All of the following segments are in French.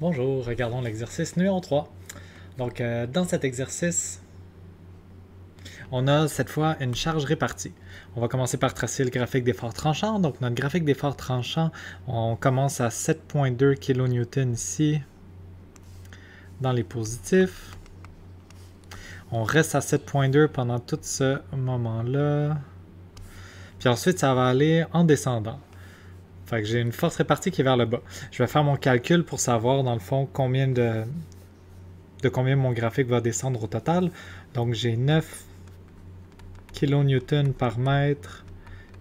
Bonjour, regardons l'exercice numéro 3. Donc, dans cet exercice, on a cette fois une charge répartie. On va commencer par tracer le graphique d'effort tranchant. Donc, notre graphique d'effort tranchant, on commence à 7,2 kN ici, dans les positifs. On reste à 7,2 pendant tout ce moment-là. Puis ensuite, ça va aller en descendant. Fait que j'ai une force répartie qui est vers le bas. Je vais faire mon calcul pour savoir, dans le fond, combien de combien mon graphique va descendre au total. Donc j'ai 9 kN par mètre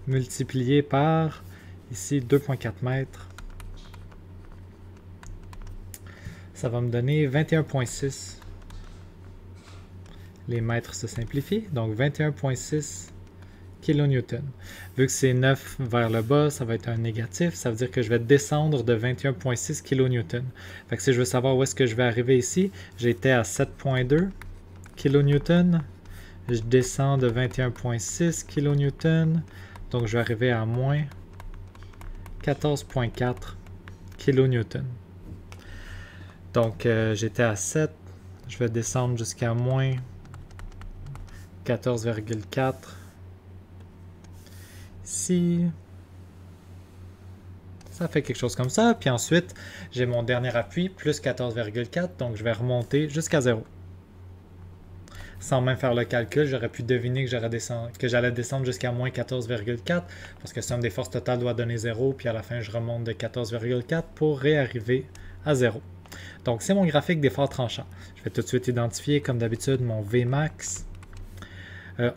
multiplié par, ici, 2,4 mètres. Ça va me donner 21,6. Les mètres se simplifient, donc 21,6 kN. Vu que c'est 9 vers le bas, ça va être un négatif, ça veut dire que je vais descendre de 21,6 kN. Fait que si je veux savoir où est-ce que je vais arriver ici, j'étais à 7,2 kN. Je descends de 21,6 kN, donc je vais arriver à moins 14,4 kN. Donc j'étais à 7, je vais descendre jusqu'à moins 14,4. Ici, ça fait quelque chose comme ça. Puis ensuite, j'ai mon dernier appui, plus 14,4, donc je vais remonter jusqu'à 0. Sans même faire le calcul, j'aurais pu deviner que j'allais descendre jusqu'à moins 14,4 parce que somme des forces totales doit donner 0, puis à la fin, je remonte de 14,4 pour réarriver à 0. Donc, c'est mon graphique d'effort tranchant. Je vais tout de suite identifier, comme d'habitude, mon Vmax.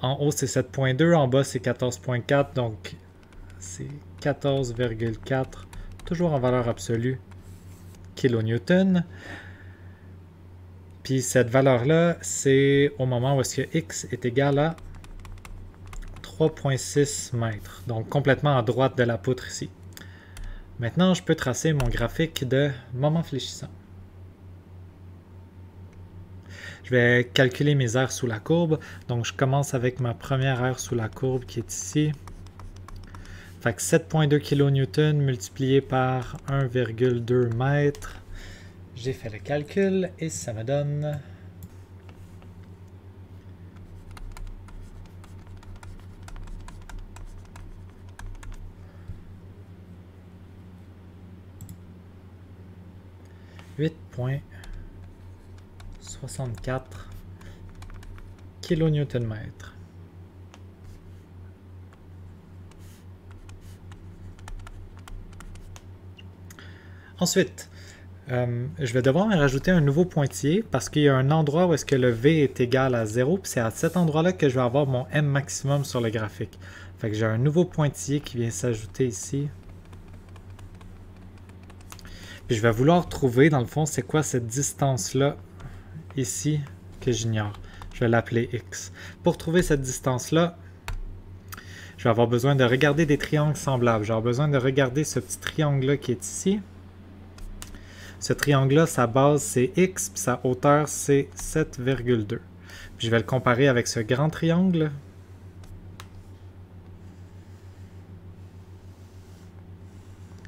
En haut, c'est 7,2, en bas, c'est 14,4, donc c'est 14,4, toujours en valeur absolue, kilonewton. Puis cette valeur-là, c'est au moment où est-ce que x est égal à 3,6 mètres, donc complètement à droite de la poutre ici. Maintenant, je peux tracer mon graphique de moment fléchissant. Je vais calculer mes aires sous la courbe. Donc, je commence avec ma première aire sous la courbe qui est ici. Fait que 7,2 kN multiplié par 1,2 mètres. J'ai fait le calcul et ça me donne 8,64 kN/m. Ensuite, je vais devoir rajouter un nouveau pointillé parce qu'il y a un endroit où est-ce que le V est égal à 0, puis c'est à cet endroit-là que je vais avoir mon M maximum sur le graphique. Fait que j'ai un nouveau pointillé qui vient s'ajouter ici. Puis je vais vouloir trouver, dans le fond, c'est quoi cette distance-là, ici, que j'ignore. Je vais l'appeler X. Pour trouver cette distance-là, je vais avoir besoin de regarder des triangles semblables. J'ai besoin de regarder ce petit triangle-là qui est ici. Ce triangle-là, sa base, c'est X, puis sa hauteur, c'est 7,2. Puis je vais le comparer avec ce grand triangle.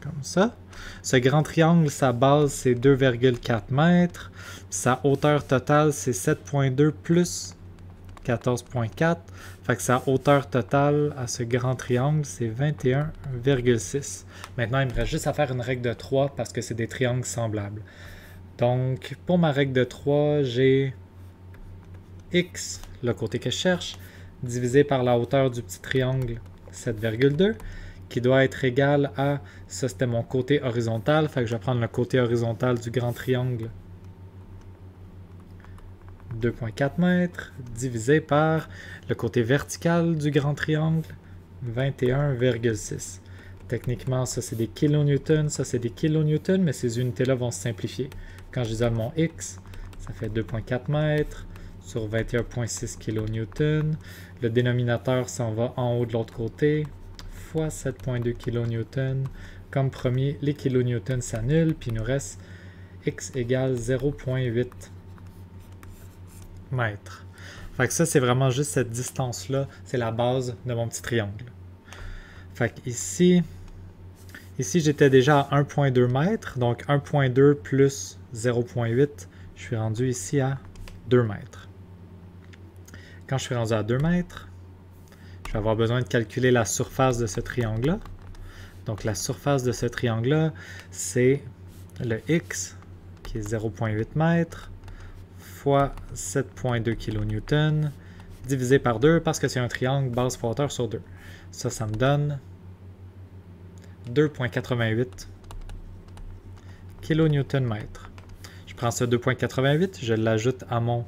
Comme ça. Ce grand triangle, sa base, c'est 2,4 mètres. Sa hauteur totale, c'est 7,2 plus 14,4. Fait que sa hauteur totale à ce grand triangle, c'est 21,6. Maintenant, il me reste juste à faire une règle de 3 parce que c'est des triangles semblables. Donc, pour ma règle de 3, j'ai x, le côté que je cherche, divisé par la hauteur du petit triangle, 7,2, qui doit être égal à, ça c'était mon côté horizontal, fait que je vais prendre le côté horizontal du grand triangle, 2,4 mètres, divisé par le côté vertical du grand triangle, 21,6. Techniquement, ça c'est des kilonewtons, ça c'est des kilonewtons, mais ces unités-là vont se simplifier. Quand j'isole mon x, ça fait 2,4 mètres sur 21,6 kilonewtons. Le dénominateur s'en va en haut de l'autre côté, fois 7,2 kilonewtons. Comme promis, les kilonewtons s'annulent, puis il nous reste x égale 0,8 mètres. Fait que ça, c'est vraiment juste cette distance-là. C'est la base de mon petit triangle. Fait que ici, Ici, j'étais déjà à 1.2 mètres, donc 1.2 plus 0.8, je suis rendu ici à 2 mètres. Quand je suis rendu à 2 mètres, je vais avoir besoin de calculer la surface de ce triangle-là. Donc la surface de ce triangle-là, c'est le x, qui est 0.8 mètres, fois 7.2 kN, divisé par 2, parce que c'est un triangle base fois hauteur sur 2. Ça me donne 2.88 kN/m. Je prends ce 2.88, je l'ajoute à mon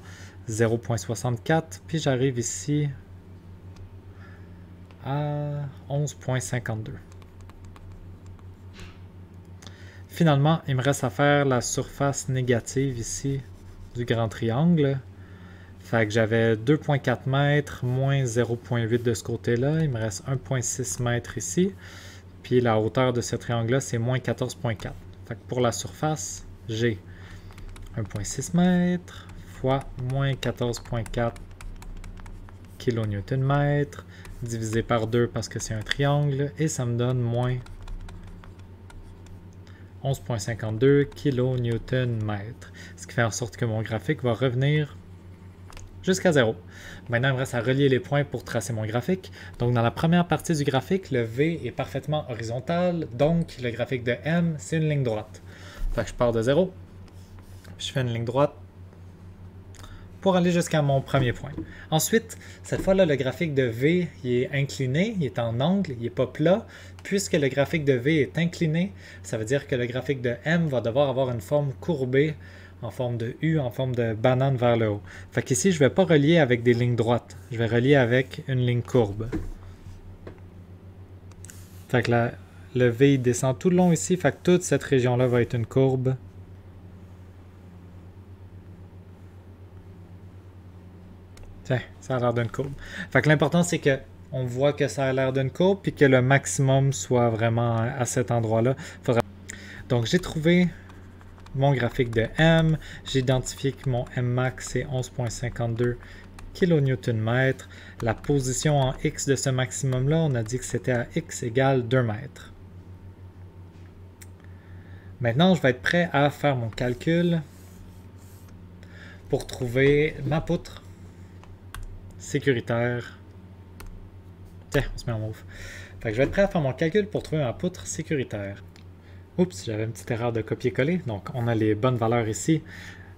0.64, puis j'arrive ici à 11.52. Finalement, il me reste à faire la surface négative ici du grand triangle. Fait que j'avais 2.4 mètres moins 0.8 de ce côté-là. Il me reste 1.6 mètres ici. Puis la hauteur de ce triangle-là, c'est moins 14.4. Fait que pour la surface, j'ai 1.6 mètres fois moins 14.4 kN/m divisé par 2 parce que c'est un triangle. Et ça me donne moins 11.52 kN/m. Ce qui fait en sorte que mon graphique va revenir jusqu'à 0. Maintenant, il me reste à relier les points pour tracer mon graphique. Donc, dans la première partie du graphique, le V est parfaitement horizontal. Donc, le graphique de M, c'est une ligne droite. Fait que je pars de 0. Je fais une ligne droite pour aller jusqu'à mon premier point. Ensuite, cette fois-là, le graphique de V il est incliné, il est en angle, il n'est pas plat. Puisque le graphique de V est incliné, ça veut dire que le graphique de M va devoir avoir une forme courbée, en forme de U, en forme de banane vers le haut. Fait qu'ici, je ne vais pas relier avec des lignes droites, je vais relier avec une ligne courbe. Fait que le V il descend tout le long ici, fait que toute cette région-là va être une courbe. Tiens, ça a l'air d'une courbe. Fait que l'important, c'est que on voit que ça a l'air d'une courbe, puis que le maximum soit vraiment à cet endroit-là. Donc, j'ai trouvé mon graphique de M. J'ai identifié que mon Mmax est 11.52 kN/m. La position en X de ce maximum-là, on a dit que c'était à X égale 2 mètres. Maintenant, je vais être prêt à faire mon calcul pour trouver ma poutre sécuritaire. Tiens, on se met en mauve. Fait que je vais être prêt à faire mon calcul pour trouver ma poutre sécuritaire. Oups, j'avais une petite erreur de copier-coller. Donc, on a les bonnes valeurs ici.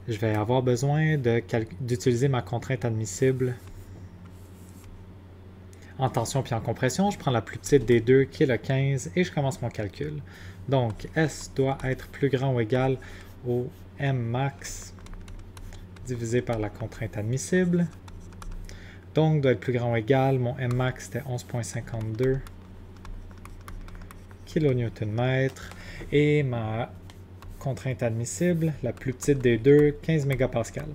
Je vais avoir besoin d'utiliser ma contrainte admissible en tension puis en compression. Je prends la plus petite des deux, qui est le 15, et je commence mon calcul. Donc, S doit être plus grand ou égal au Mmax divisé par la contrainte admissible. Donc, doit être plus grand ou égal, mon Mmax c'était 11.52 kN/m. Et ma contrainte admissible, la plus petite des deux, 15 mégapascales.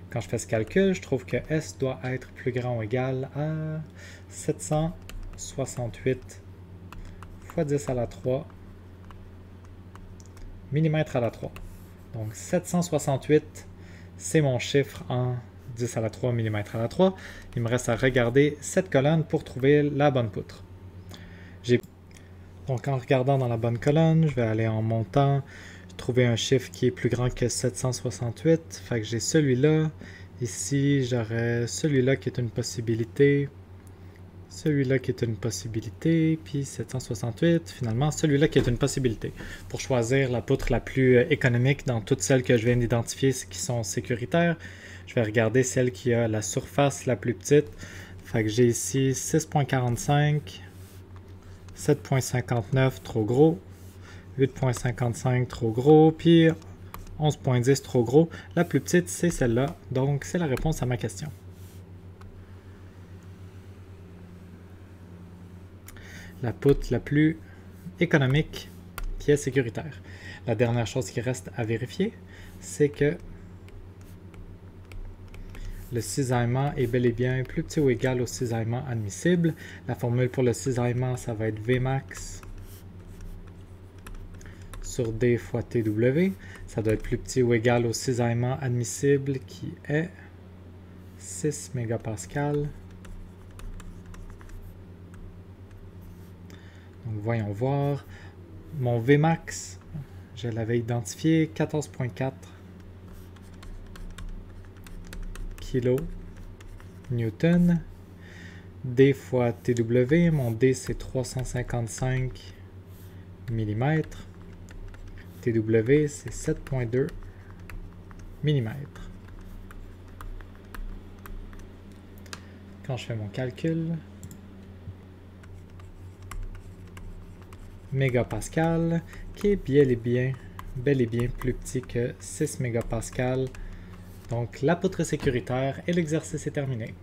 Quand je fais ce calcul, je trouve que S doit être plus grand ou égal à 768 fois 10 à la 3 mm à la 3. Donc 768, c'est mon chiffre en 10 à la 3 mm à la 3. Il me reste à regarder cette colonne pour trouver la bonne poutre. Donc en regardant dans la bonne colonne, je vais aller en montant, trouver un chiffre qui est plus grand que 768. Fait que j'ai celui-là. Ici, j'aurais celui-là qui est une possibilité. Celui-là qui est une possibilité. Puis 768. Finalement, celui-là qui est une possibilité. Pour choisir la poutre la plus économique dans toutes celles que je viens d'identifier qui sont sécuritaires, je vais regarder celle qui a la surface la plus petite. Fait que j'ai ici 6.45. 7.59 trop gros, 8.55 trop gros, puis 11.10 trop gros. La plus petite, c'est celle-là. Donc, c'est la réponse à ma question. La poutre la plus économique qui est sécuritaire. La dernière chose qui reste à vérifier, c'est que le cisaillement est bel et bien plus petit ou égal au cisaillement admissible. La formule pour le cisaillement, ça va être Vmax sur D fois TW. Ça doit être plus petit ou égal au cisaillement admissible qui est 6 mégapascales. Donc voyons voir. Mon Vmax, je l'avais identifié, 14,4 kg Newton. D fois TW, mon D c'est 355 mm. TW c'est 7,2 mm. Quand je fais mon calcul, mégapascal, qui est bel et bien plus petit que 6 mégapascal. Donc la poutre est sécuritaire et l'exercice est terminé.